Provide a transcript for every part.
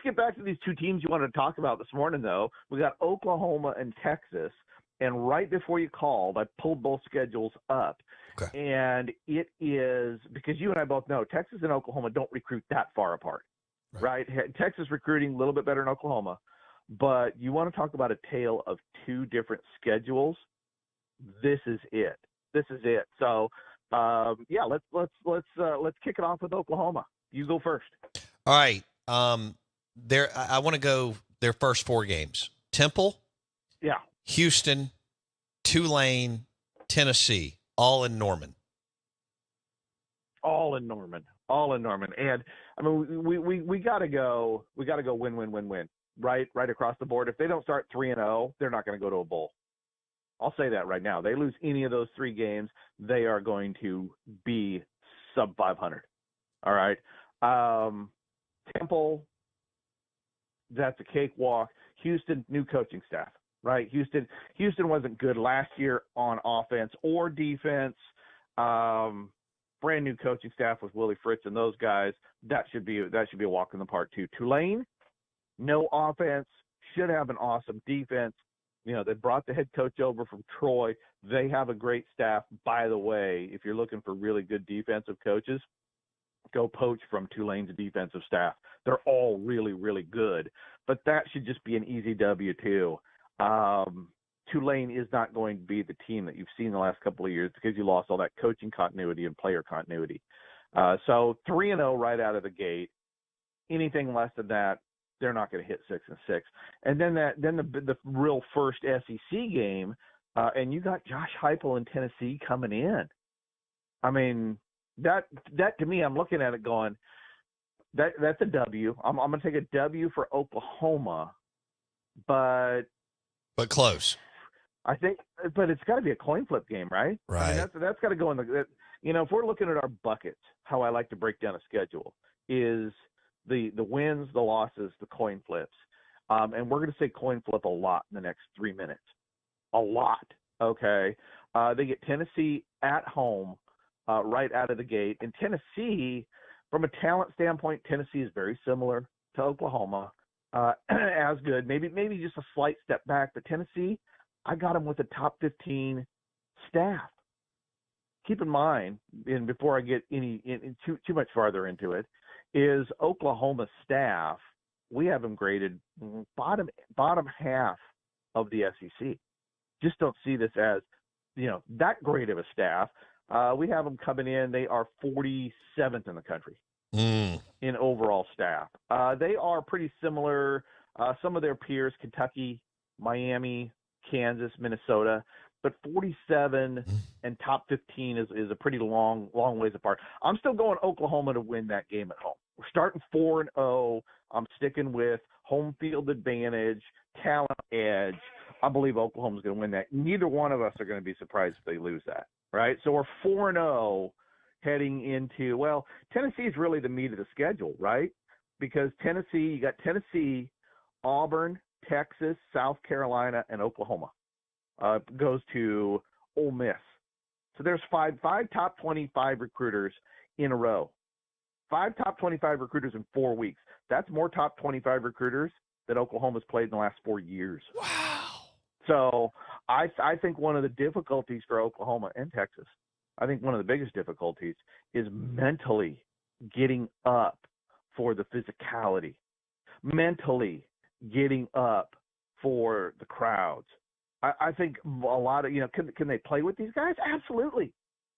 get back to these two teams you wanted to talk about this morning, though. We got Oklahoma and Texas. And right before you called, I pulled both schedules up. Okay. And it is, because you and I both know, Texas and Oklahoma don't recruit that far apart, right? Texas recruiting a little bit better than Oklahoma. But you want to talk about a tale of two different schedules. This is it. So, let's kick it off with Oklahoma. You go first. All right. I want to go their first four games. Temple. Yeah. Houston, Tulane, Tennessee, all in Norman. All in Norman. And I mean, we gotta go win, right across the board. If they don't start 3-0, they're not going to go to a bowl. I'll say that right now. They lose any of those three games, they are going to be sub 500. All right. Temple, that's a cakewalk. Houston, new coaching staff. Right, Houston wasn't good last year on offense or defense. Brand new coaching staff with Willie Fritz and those guys. That should be a walk in the park too. Tulane, no offense, should have an awesome defense. You know, they brought the head coach over from Troy. They have a great staff. By the way, if you're looking for really good defensive coaches, go poach from Tulane's defensive staff. They're all really, really good. But that should just be an easy W too. Tulane is not going to be the team that you've seen the last couple of years because you lost all that coaching continuity and player continuity. So 3-0 right out of the gate. Anything less than that, they're not going to hit 6-6. And then the real first SEC game, and you got Josh Heupel in Tennessee coming in. I mean, that to me, I'm looking at it going, that's a W. I'm going to take a W for Oklahoma, but close. I think, but it's got to be a coin flip game, right? Right. I mean, that's got to go in the. If we're looking at our buckets, how I like to break down a schedule is the wins, the losses, the coin flips, and we're going to say coin flip a lot in the next 3 minutes. A lot. Okay. They get Tennessee at home right out of the gate, and Tennessee, from a talent standpoint, Tennessee is very similar to Oklahoma. As good, maybe just a slight step back, but Tennessee, I got them with a top 15 staff. Keep in mind, and before I get too much farther into it, is Oklahoma's staff. We have them graded bottom half of the SEC. Just don't see this as that great of a staff. We have them coming in. They are 47th in the country. In overall staff. They are pretty similar. Some of their peers, Kentucky, Miami, Kansas, Minnesota, but 47 and top 15 is a pretty long ways apart. I'm still going Oklahoma to win that game at home. We're starting 4-0. I'm sticking with home field advantage, talent edge. I believe Oklahoma's going to win that. Neither one of us are going to be surprised if they lose that, right? So we're 4-0. Heading into, Tennessee is really the meat of the schedule, right? Because you got Tennessee, Auburn, Texas, South Carolina, and Oklahoma. Goes to Ole Miss. So there's five top 25 recruiters in a row. 5 top 25 recruiters in 4 weeks. That's more top 25 recruiters than Oklahoma's played in the last 4 years. Wow. So I think one of the difficulties for Oklahoma and Texas, I think one of the biggest difficulties is mentally getting up for the physicality, mentally getting up for the crowds. I think a lot of, can they play with these guys? Absolutely.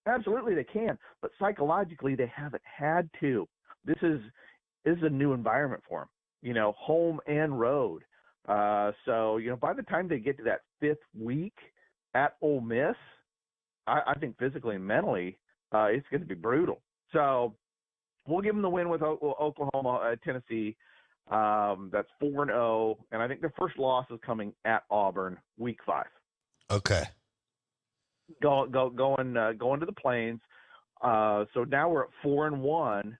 Absolutely they can. But psychologically, they haven't had to. This is a new environment for them, home and road. So, by the time they get to that 5th week at Ole Miss, I think physically and mentally, it's going to be brutal. So we'll give them the win with Oklahoma, Tennessee. That's 4-0, and I think their first loss is coming at Auburn, week 5. Okay. Going to the Plains. So now we're at 4-1,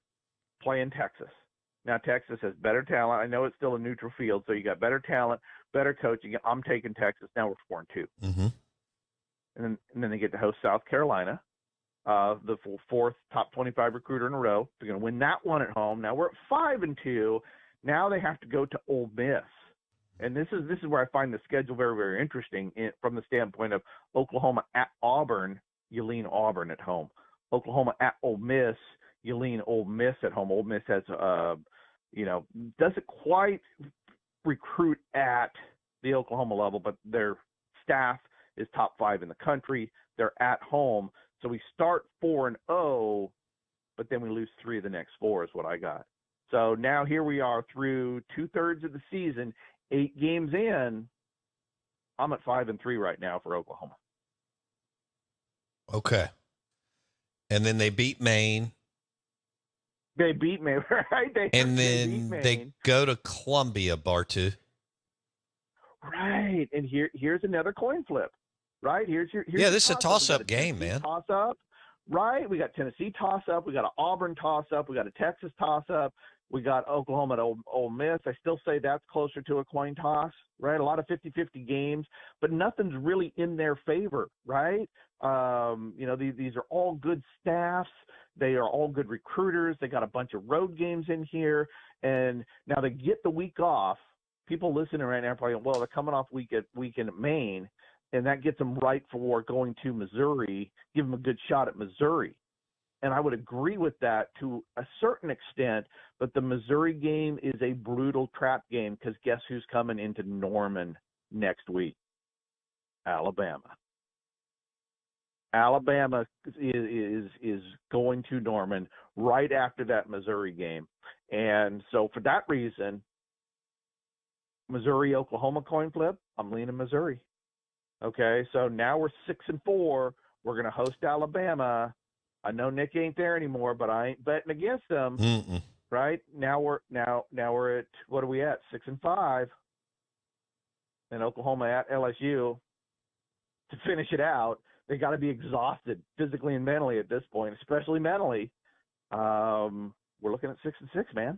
playing Texas. Now Texas has better talent. I know it's still a neutral field, so you got better talent, better coaching. I'm taking Texas. Now we're 4-2. Mm-hmm. And then they get to host South Carolina, the 4th top 25 recruiter in a row. They're going to win that one at home. Now we're at 5-2. Now they have to go to Ole Miss. And this is where I find the schedule very, very interesting from the standpoint of Oklahoma at Auburn. You lean Auburn at home. Oklahoma at Ole Miss. You lean Ole Miss at home. Ole Miss has, doesn't quite recruit at the Oklahoma level, but their staff is top 5 in the country. They're at home. So we start 4-0, but then we lose 3 of the next 4 is what I got. So now here we are through 2/3 of the season, 8 games in. I'm at 5-3 right now for Oklahoma. Okay. And then they beat Maine. They beat Maine, right? They go to Columbia, Bartoo. Right. And here's another coin flip. Right? Here's this is a toss-up game, man. Toss-up. Right? We got Tennessee toss-up. We got an Auburn toss-up. We got a Texas toss-up. We got Oklahoma at Ole Miss. I still say that's closer to a coin toss, right? A lot of 50-50 games, but nothing's really in their favor, right? These are all good staffs. They are all good recruiters. They got a bunch of road games in here. And now they get the week off. People listening right now are probably, well, they're coming off weekend at Maine, and that gets them right for going to Missouri, give them a good shot at Missouri. And I would agree with that to a certain extent, but the Missouri game is a brutal trap game because guess who's coming into Norman next week? Alabama. Alabama is going to Norman right after that Missouri game. And so for that reason, Missouri-Oklahoma coin flip, I'm leaning Missouri. Okay, so now we're 6-4. We're going to host Alabama. I know Nick ain't there anymore, but I ain't betting against them. Mm-mm. Right now we're at, what are we at? 6-5, and Oklahoma at LSU to finish it out. They got to be exhausted physically and mentally at this point, especially mentally. We're looking at 6-6, man.